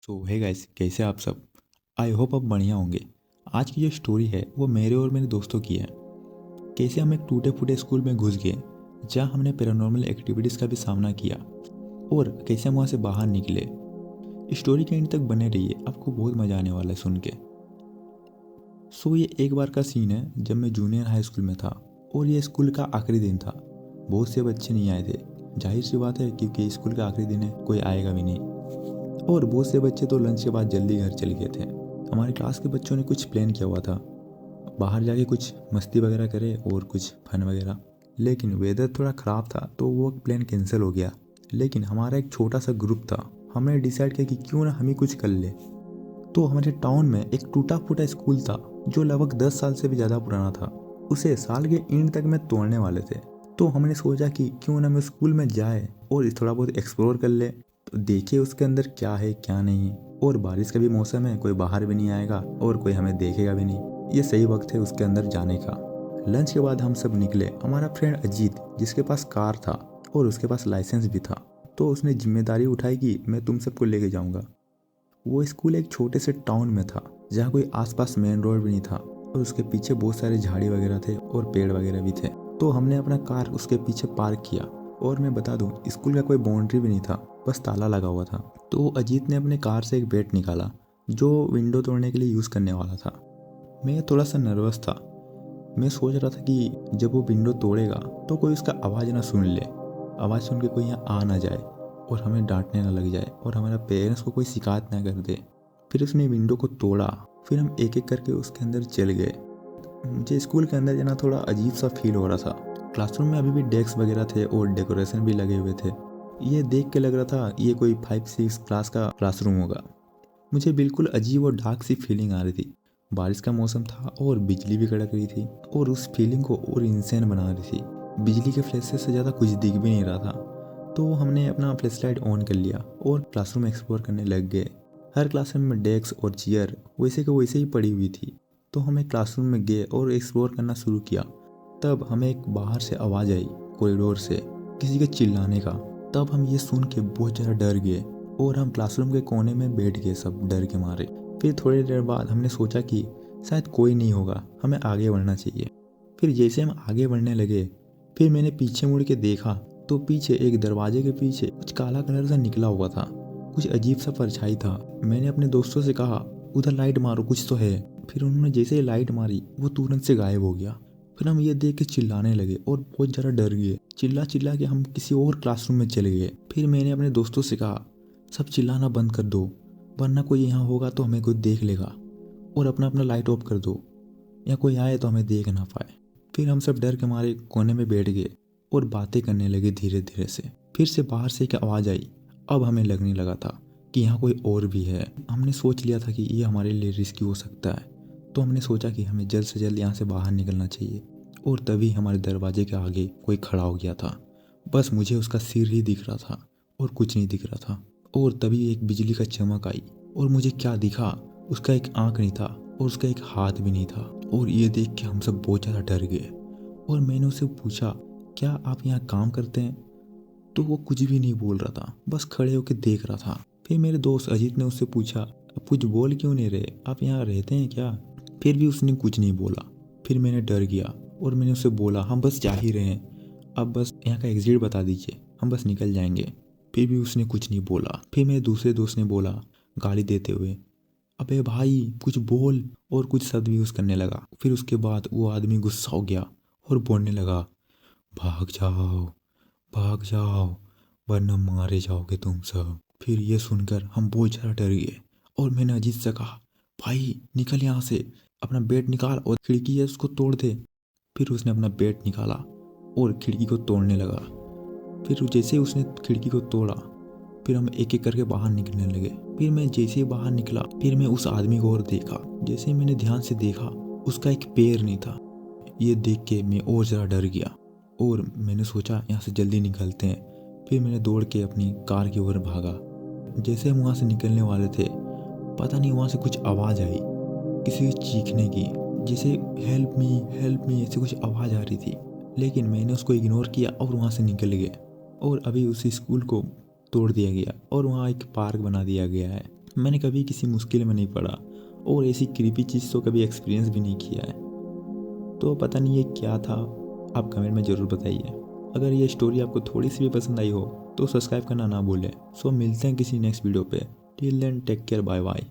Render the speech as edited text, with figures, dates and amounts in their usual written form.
तो hey guys, कैसे आप सब। आई होप आप बढ़िया होंगे। आज की जो स्टोरी है वो मेरे और मेरे दोस्तों की है। कैसे हम एक टूटे फूटे स्कूल में घुस गए जहाँ हमने पैरानॉर्मल एक्टिविटीज़ का भी सामना किया और कैसे हम वहाँ से बाहर निकले। स्टोरी के एंड तक बने रहिए, आपको बहुत मज़ा आने वाला है सुन के। ये एक बार का सीन है जब मैं जूनियर हाई स्कूल में था और ये स्कूल का आखिरी दिन था। बहुत से बच्चे नहीं आए थे, जाहिर सी बात है क्योंकि स्कूल का आखिरी दिन है, कोई आएगा भी नहीं। और बहुत से बच्चे तो लंच के बाद जल्दी घर चले गए थे। हमारी क्लास के बच्चों ने कुछ प्लान किया हुआ था, बाहर जाके कुछ मस्ती वगैरह करे और कुछ फन वगैरह। लेकिन वेदर थोड़ा ख़राब था तो वो प्लान कैंसिल हो गया। लेकिन हमारा एक छोटा सा ग्रुप था, हमने डिसाइड किया कि क्यों ना हम ही कुछ कर ले। तो हमारे टाउन में एक टूटा फूटा स्कूल था जो लगभग 10 साल से भी ज़्यादा पुराना था। उसे साल के एंड तक में तोड़ने वाले थे। तो हमने सोचा कि क्यों ना हम स्कूल में जाए और थोड़ा बहुत एक्सप्लोर कर ले, तो देखिए उसके अंदर क्या है क्या नहीं। और बारिश का भी मौसम है, कोई बाहर भी नहीं आएगा और कोई हमें देखेगा भी नहीं। ये सही वक्त है उसके अंदर जाने का। लंच के बाद हम सब निकले। हमारा फ्रेंड अजीत, जिसके पास कार था और उसके पास लाइसेंस भी था, तो उसने जिम्मेदारी उठाई कि मैं तुम सबको लेके जाऊंगा। वो स्कूल एक छोटे से टाउन में था जहाँ कोई आसपास मेन रोड भी नहीं था और उसके पीछे बहुत सारे झाड़ी वगैरह थे और पेड़ वगैरह भी थे। तो हमने अपना कार उसके पीछे पार्क किया। और मैं बता दूं, स्कूल का कोई बाउंड्री भी नहीं था, बस ताला लगा हुआ था। तो अजीत ने अपने कार से एक बैट निकाला जो विंडो तोड़ने के लिए यूज़ करने वाला था। मैं थोड़ा सा नर्वस था। मैं सोच रहा था कि जब वो विंडो तोड़ेगा तो कोई उसका आवाज़ ना सुन ले, आवाज़ सुन के कोई यहाँ आ ना जाए और हमें डांटने ना लग जाए और हमारे पेरेंट्स को कोई शिकायत ना कर दे। फिर उसने विंडो को तोड़ा। फिर हम एक एक करके उसके अंदर चल गए। मुझे स्कूल के अंदर जाना थोड़ा अजीब सा फील हो रहा था। क्लासरूम में अभी भी डेस्क वगैरह थे और डेकोरेशन भी लगे हुए थे। ये देख के लग रहा था ये कोई 5-6 क्लास का क्लासरूम होगा। मुझे बिल्कुल अजीब और डार्क सी फीलिंग आ रही थी। बारिश का मौसम था और बिजली भी कड़क रही थी और उस फीलिंग को और इंसेंट बना रही थी। बिजली के फ्लैशेस से ज़्यादा कुछ दिख भी नहीं रहा था। तो हमने अपना फ्लैश लाइट ऑन कर लिया और क्लासरूम एक्सप्लोर करने लग गए। हर क्लासरूम में डेस्क और चेयर वैसे के वैसे ही पड़ी हुई थी। तो हम एक क्लासरूम में गए और एक्सप्लोर करना शुरू किया। तब हमें एक बाहर से आवाज़ आई, कॉरिडोर से किसी के चिल्लाने का। तब हम ये सुन के बहुत ज़्यादा डर गए और हम क्लासरूम के कोने में बैठ गए सब डर के मारे। फिर थोड़ी देर बाद हमने सोचा कि शायद कोई नहीं होगा, हमें आगे बढ़ना चाहिए। फिर जैसे हम आगे बढ़ने लगे, फिर मैंने पीछे मुड़ के देखा तो पीछे एक दरवाजे के पीछे कुछ काला कलर सा निकला हुआ था, कुछ अजीब सा परछाई था। मैंने अपने दोस्तों से कहा उधर लाइट मारो, कुछ तो है। फिर उन्होंने जैसे ही लाइट मारी वो तुरंत से गायब हो गया। फिर हम ये देख के चिल्लाने लगे और बहुत ज़्यादा डर गए। चिल्ला चिल्ला के हम किसी और क्लासरूम में चले गए। फिर मैंने अपने दोस्तों से कहा सब चिल्लाना बंद कर दो, वरना कोई यहाँ होगा तो हमें कोई देख लेगा, और अपना अपना लाइट ऑफ कर दो या कोई आए तो हमें देख ना पाए। फिर हम सब डर के मारे कोने में बैठ गए और बातें करने लगे धीरे धीरे से। फिर से बाहर से एक आवाज़ आई। अब हमें लगने लगा था कि यहाँ कोई और भी है। हमने सोच लिया था कि ये हमारे लिए रिस्की हो सकता है। तो हमने सोचा कि हमें जल्द से जल्द यहाँ से बाहर निकलना चाहिए। और तभी हमारे दरवाजे के आगे कोई खड़ा हो गया था। बस मुझे उसका सिर ही दिख रहा था और कुछ नहीं दिख रहा था। और तभी एक बिजली का चमक आई और मुझे क्या दिखा, उसका एक आँख नहीं था और उसका एक हाथ भी नहीं था। और ये देख के हम सब बहुत ज़्यादा डर गए। और मैंने उससे पूछा क्या आप यहाँ काम करते हैं? तो वो कुछ भी नहीं बोल रहा था, बस खड़े होकर देख रहा था। फिर मेरे दोस्त अजीत ने उससे पूछा आप कुछ बोल क्यों नहीं रहे, आप यहाँ रहते हैं क्या? फिर भी उसने कुछ नहीं बोला। फिर मैंने डर गया और मैंने उससे बोला हम बस जा ही रहे हैं, अब बस यहाँ का एग्जिट बता दीजिए, हम बस निकल जाएंगे। फिर भी उसने कुछ नहीं बोला। फिर मेरे दूसरे दोस्त ने बोला गाली देते हुए अबे भाई कुछ बोल, और कुछ शब्द भी यूज़ करने लगा। फिर उसके बाद वो आदमी गुस्सा हो गया और बोलने लगा भाग जाओ, भाग जाओ, वरना मारे जाओगे तुम सब। फिर ये सुनकर हम बहुत ज़्यादा डर गए और मैंने अजीत से कहा भाई निकल यहाँ से, अपना बेट निकाल और खिड़की है उसको तोड़ दे। फिर उसने अपना बेट निकाला और खिड़की को तोड़ने लगा। फिर जैसे ही उसने खिड़की को तोड़ा, फिर हम एक एक करके बाहर निकलने लगे। फिर मैं जैसे ही बाहर निकला, फिर मैं उस आदमी को और देखा। जैसे ही मैंने ध्यान से देखा, उसका एक पैर नहीं था। ये देख के मैं और ज़्यादा डर गया और मैंने सोचा यहाँ से जल्दी निकलते हैं। फिर मैंने दौड़ के अपनी कार की ओर भागा। जैसे हम वहाँ से निकलने वाले थे, पता नहीं वहाँ से कुछ आवाज़ आई, किसी के चीखने की, जैसे हेल्प मी ऐसी कुछ आवाज़ आ रही थी। लेकिन मैंने उसको इग्नोर किया और वहाँ से निकल गए। और अभी उसी स्कूल को तोड़ दिया गया और वहाँ एक पार्क बना दिया गया है। मैंने कभी किसी मुश्किल में नहीं पड़ा और ऐसी क्रीपी चीज़ तो कभी एक्सपीरियंस भी नहीं किया है। तो पता नहीं ये क्या था, आप कमेंट में ज़रूर बताइए। अगर ये स्टोरी आपको थोड़ी सी भी पसंद आई हो तो सब्सक्राइब करना ना भूलें। सो मिलते हैं किसी नेक्स्ट वीडियो पे। Till then take care, bye bye.